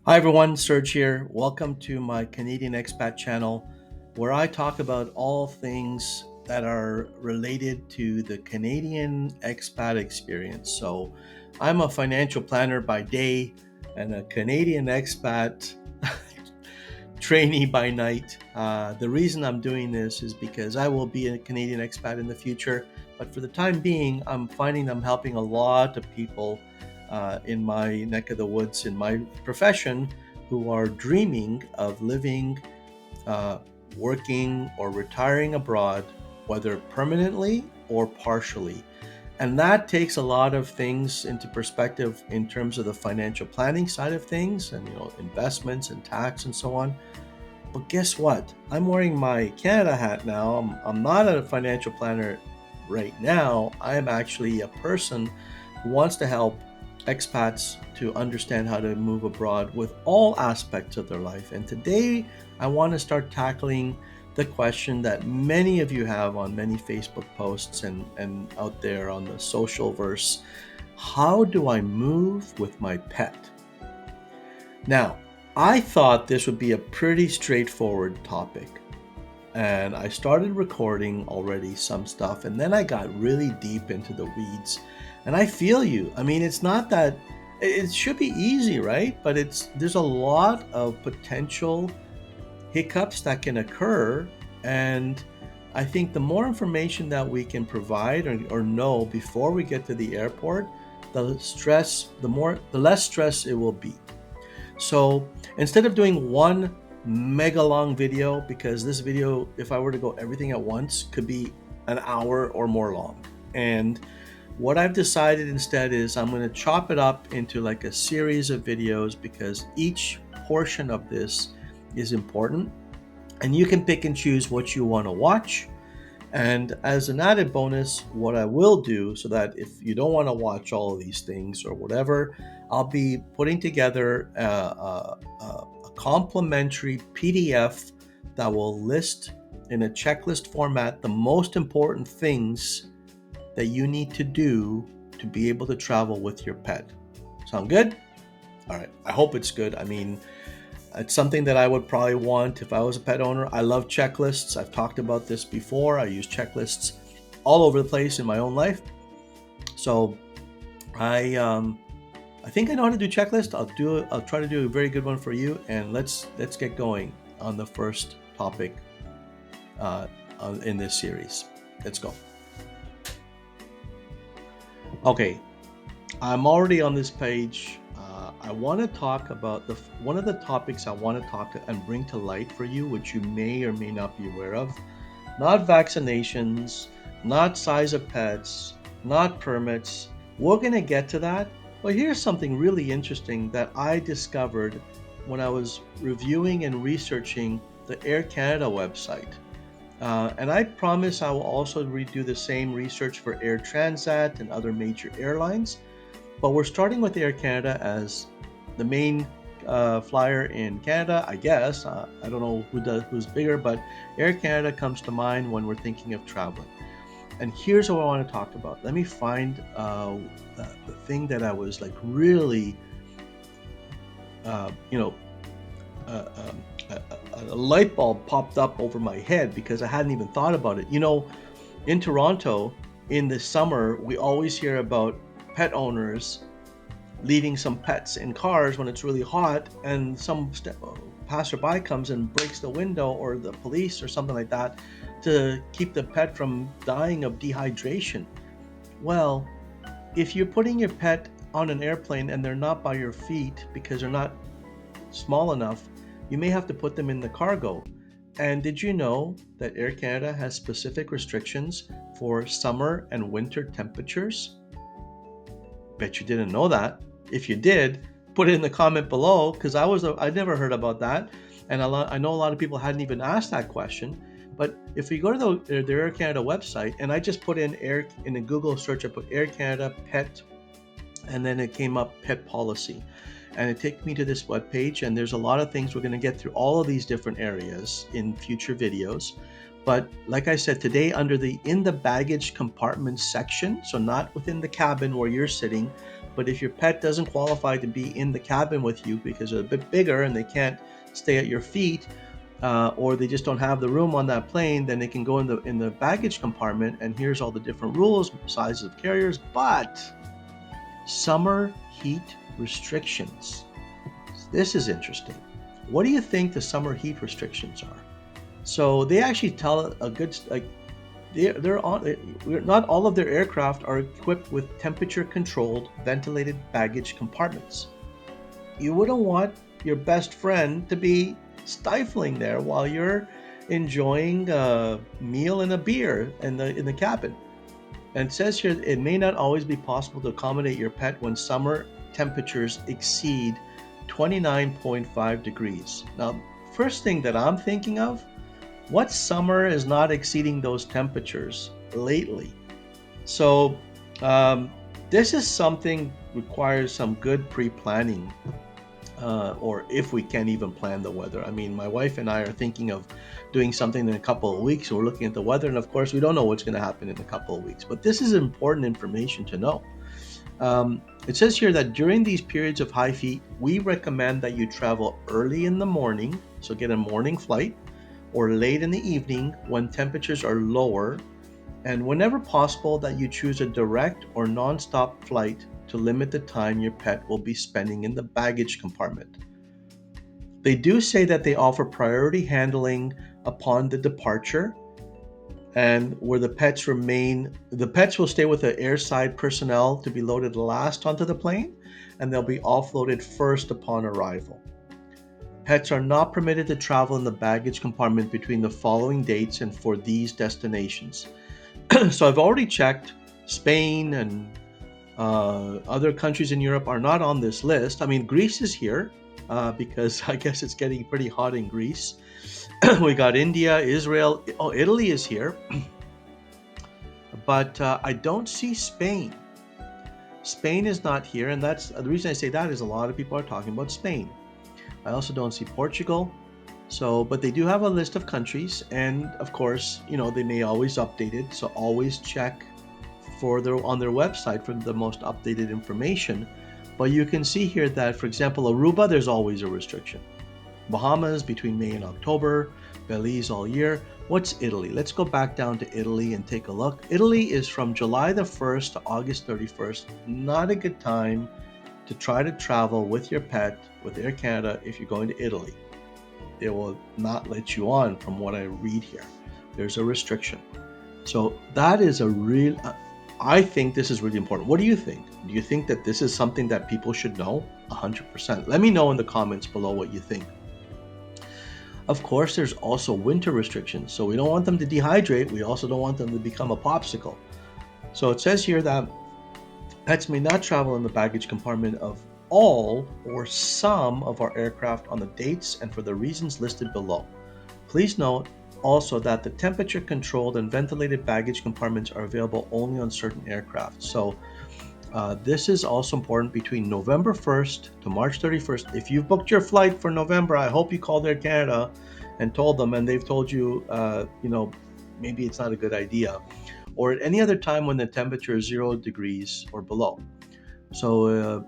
Hi everyone, Serge here. Welcome to my Canadian Expat channel where I talk about all things that are related to the Canadian expat experience. So, I'm a financial planner by day and a Canadian expat trainee by night. The reason I'm doing this is because I will be a Canadian expat in the future, but for the time being, I'm finding I'm helping a lot of people in my neck of the woods, in my profession, who are dreaming of living, uh, working, or retiring abroad, whether permanently or partially. And that takes a lot of things into perspective in terms of the financial planning side of things and investments and tax and so on. But guess what? I'm wearing my Canada hat now. I'm not a financial planner right now. I am actually a person who wants to help expats to understand how to move abroad with all aspects of their life. And today I want to start tackling the question that many of you have on many Facebook posts and out there on the social verse. How do I move with my pet? Now, I thought this would be a pretty straightforward topic, and I started recording already some stuff, and then I got really deep into the weeds. And I feel you. I mean, it's not that it should be easy, right? But there's a lot of potential hiccups that can occur, and I think the more information that we can provide or know before we get to the airport, the less stress it will be. So instead of doing one mega long video, because this video, if I were to go everything at once, could be an hour or more long. And what I've decided instead is I'm going to chop it up into like a series of videos because each portion of this is important. And you can pick and choose what you want to watch. And as an added bonus, what I will do so that if you don't want to watch all of these things or whatever, I'll be putting together a complimentary PDF that will list in a checklist format the most important things that you need to do to be able to travel with your pet. Sound good? All right. I hope it's good. I mean, it's something that I would probably want if I was a pet owner. I love checklists. I've talked about this before. I use checklists all over the place in my own life. So I think I know how to do checklists. I'll try to do a very good one for you. And let's get going on the first topic uh, in this series. Let's go. Okay, I'm already on this page. I want to talk about one of the topics I want to talk and bring to light for you, which you may or may not be aware of. Not vaccinations, not size of pets, not permits. We're going to get to that. But here's something really interesting that I discovered when I was reviewing and researching the Air Canada website. And I promise I will also redo the same research for Air Transat and other major airlines. But we're starting with Air Canada as the main flyer in Canada, I guess. I don't know who's bigger, but Air Canada comes to mind when we're thinking of traveling. And here's what I want to talk about. Let me find the thing that I was like really, uh, you know, uh, um, a light bulb popped up over my head because I hadn't even thought about it. In Toronto, in the summer, we always hear about pet owners leaving some pets in cars when it's really hot, and some passerby comes and breaks the window, or the police, or something like that, to keep the pet from dying of dehydration. Well, if you're putting your pet on an airplane and they're not by your feet because they're not small enough, you may have to put them in the cargo. And did you know that Air Canada has specific restrictions for summer and winter temperatures? Bet you didn't know that. If you did, put it in the comment below because I never heard about that, and I know a lot of people hadn't even asked that question. But if we go to the Air Canada website, and I just put in air in a Google search, I put Air Canada pet, and then it came up pet policy, and it took me to this web page. And there's a lot of things we're going to get through all of these different areas in future videos. But like I said, today under the in the baggage compartment section, so not within the cabin where you're sitting, But if your pet doesn't qualify to be in the cabin with you because they're a bit bigger and they can't stay at your feet, or they just don't have the room on that plane, then they can go in the baggage compartment. And here's all the different rules, sizes of carriers, but summer heat restrictions. This is interesting. What do you think the summer heat restrictions are? So they actually tell a good like they're on. Not all of their aircraft are equipped with temperature-controlled, ventilated baggage compartments. You wouldn't want your best friend to be stifling there while you're enjoying a meal and a beer in the cabin. And it says here it may not always be possible to accommodate your pet when summer temperatures exceed 29.5 degrees. Now, first thing that I'm thinking of, what summer is not exceeding those temperatures lately? So, um, this is something requires some good pre-planning, or if we can even plan the weather. I mean, my wife and I are thinking of doing something in a couple of weeks. We're looking at the weather, and of course, we don't know what's going to happen in a couple of weeks. But this is important information to know. It says here that during these periods of high heat, we recommend that you travel early in the morning, so get a morning flight, or late in the evening when temperatures are lower, and whenever possible, that you choose a direct or non-stop flight to limit the time your pet will be spending in the baggage compartment. They do say that they offer priority handling upon the departure, and where the pets will stay with the airside personnel to be loaded last onto the plane, and they'll be offloaded first upon arrival. Pets are not permitted to travel in the baggage compartment between the following dates and for these destinations. So I've already checked. Spain and other countries in Europe are not on this list. I mean, Greece is here because I guess it's getting pretty hot in Greece. We got India, Israel. Oh, Italy is here. But I don't see Spain. Spain is not here, and that's the reason I say that is a lot of people are talking about Spain. I also don't see Portugal. So, but they do have a list of countries, and of course, they may always update it. So always check on their website for the most updated information. But you can see here that, for example, Aruba, there's always a restriction. Bahamas between May and October, Belize all year. What's Italy? Let's go back down to Italy and take a look. Italy is from July the 1st to August 31st. Not a good time to try to travel with your pet with Air Canada if you're going to Italy. They will not let you on from what I read here. There's a restriction. So that is I think this is really important. What do you think? Do you think that this is something that people should know? 100%. Let me know in the comments below what you think. Of course, there's also winter restrictions. So we don't want them to dehydrate. We also don't want them to become a popsicle. So it says here that pets may not travel in the baggage compartment of all or some of our aircraft on the dates and for the reasons listed below. Please note also that the temperature controlled and ventilated baggage compartments are available only on certain aircraft. So this is also important between November 1st to March 31st. If you've booked your flight for November, I hope you called Air Canada and told them, and they've told you, maybe it's not a good idea, or at any other time when the temperature is 0 degrees or below. So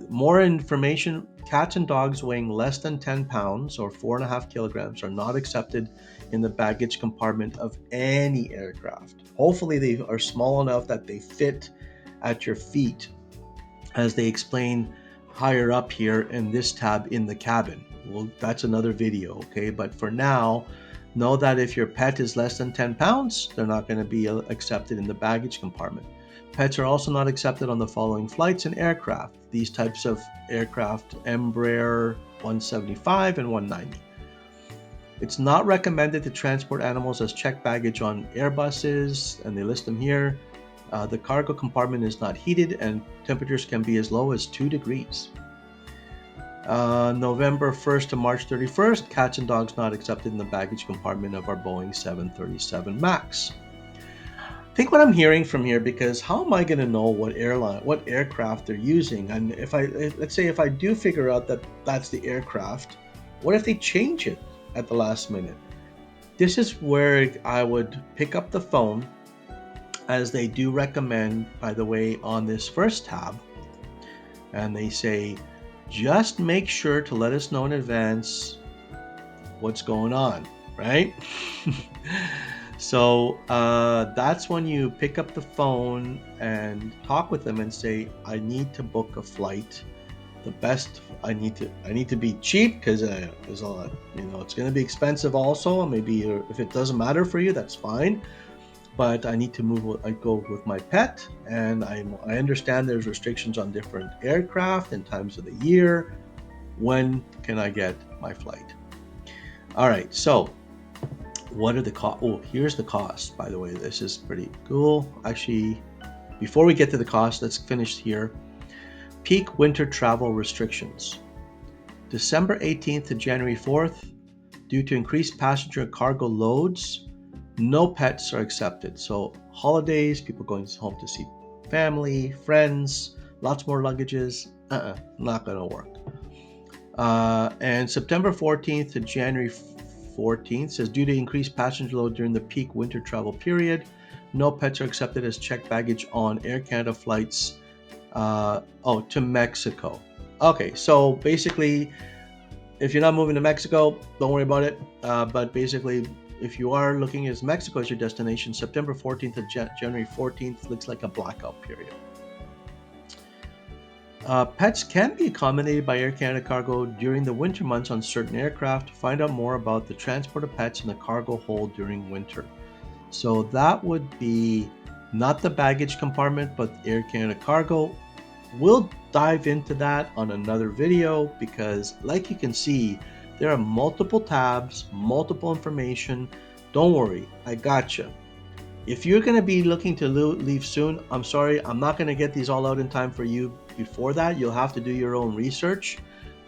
more information, cats and dogs weighing less than 10 pounds or 4.5 kilograms are not accepted in the baggage compartment of any aircraft. Hopefully they are small enough that they fit at your feet, as they explain higher up here in this tab in the cabin. Well, that's another video, okay? But for now, know that if your pet is less than 10 pounds, they're not going to be accepted in the baggage compartment. Pets are also not accepted on the following flights and aircraft. These types of aircraft: Embraer 175 and 190. It's not recommended to transport animals as checked baggage on Airbuses, and they list them here. The cargo compartment is not heated, and temperatures can be as low as 2 degrees. November 1st to March 31st, cats and dogs not accepted in the baggage compartment of our Boeing 737 MAX. Think what I'm hearing from here, because how am I going to know what aircraft they're using? And let's say if I do figure out that that's the aircraft, what if they change it at the last minute? This is where I would pick up the phone, as they do recommend, by the way, on this first tab, and they say, just make sure to let us know in advance what's going on, right? So that's when you pick up the phone and talk with them and say, I need to book a flight. The best, I need to be cheap because there's a lot, it's going to be expensive also. Maybe if it doesn't matter for you, that's fine. But I need to move. I go with my pet, and I understand there's restrictions on different aircraft and times of the year. When can I get my flight? All right. So, what are the cost? Oh, here's the cost. By the way, this is pretty cool. Actually, before we get to the cost, let's finish here. Peak winter travel restrictions. December 18th to January 4th, due to increased passenger and cargo loads, no pets are accepted. So holidays, people going home to see family, friends, lots more luggages, not gonna work. And September 14th to January 14th says, due to increased passenger load during the peak winter travel period, no pets are accepted as checked baggage on Air Canada flights to Mexico. Okay, so basically, if you're not moving to Mexico, don't worry about it. But basically, if you are looking at Mexico as your destination, September 14th to January 14th looks like a blackout period. Pets can be accommodated by Air Canada Cargo during the winter months on certain aircraft. Find out more about the transport of pets in the cargo hold during winter. So that would be not the baggage compartment, but Air Canada Cargo. We'll dive into that on another video because, like you can see, there are multiple tabs, multiple information. Don't worry, I gotcha. If you're going to be looking to leave soon, I'm sorry, I'm not going to get these all out in time for you before that. You'll have to do your own research.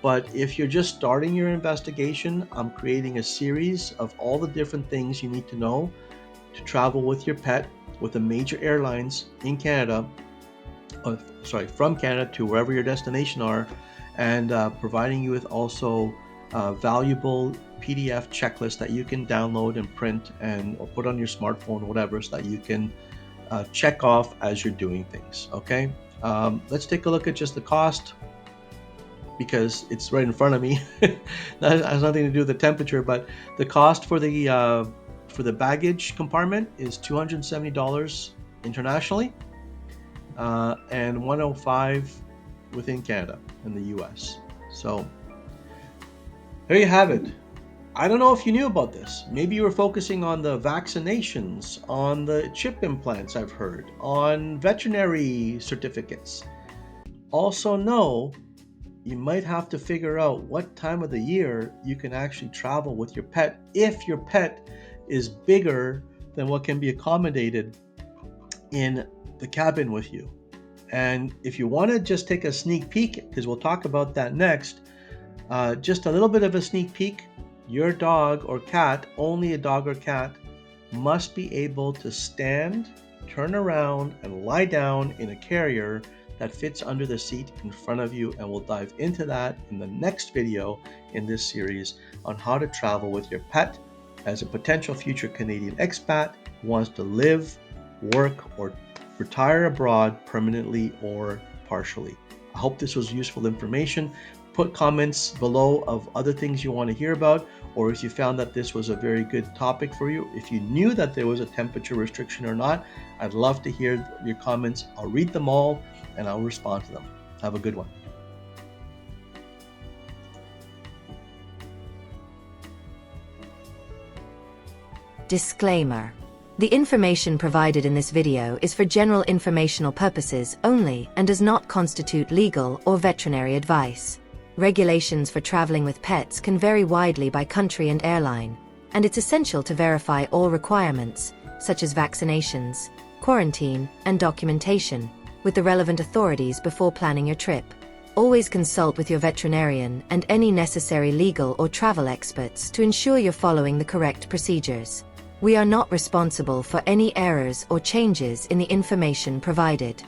But if you're just starting your investigation, I'm creating a series of all the different things you need to know to travel with your pet with the major airlines in Canada, from Canada to wherever your destination are, and providing you with also valuable PDF checklist that you can download and print or put on your smartphone or whatever, so that you can check off as you're doing things. Okay, let's take a look at just the cost because it's right in front of me. That has nothing to do with the temperature, but the cost for the baggage compartment is $270 internationally, and $105 within Canada and the US. So there you have it. I don't know if you knew about this. Maybe you were focusing on the vaccinations, on the chip implants, I've heard, on veterinary certificates. Also know you might have to figure out what time of the year you can actually travel with your pet if your pet is bigger than what can be accommodated in the cabin with you. And if you want to just take a sneak peek, because we'll talk about that next, just a little bit of a sneak peek, your dog or cat, only a dog or cat, must be able to stand, turn around, and lie down in a carrier that fits under the seat in front of you. And we'll dive into that in the next video in this series on how to travel with your pet as a potential future Canadian expat who wants to live, work, or retire abroad permanently or partially. I hope this was useful information. Put comments below of other things you want to hear about, or if you found that this was a very good topic for you. If you knew that there was a temperature restriction or not, I'd love to hear your comments. I'll read them all and I'll respond to them. Have a good one. Disclaimer. The information provided in this video is for general informational purposes only and does not constitute legal or veterinary advice. Regulations for traveling with pets can vary widely by country and airline, and it's essential to verify all requirements, such as vaccinations, quarantine, and documentation, with the relevant authorities before planning your trip. Always consult with your veterinarian and any necessary legal or travel experts to ensure you're following the correct procedures. We are not responsible for any errors or changes in the information provided.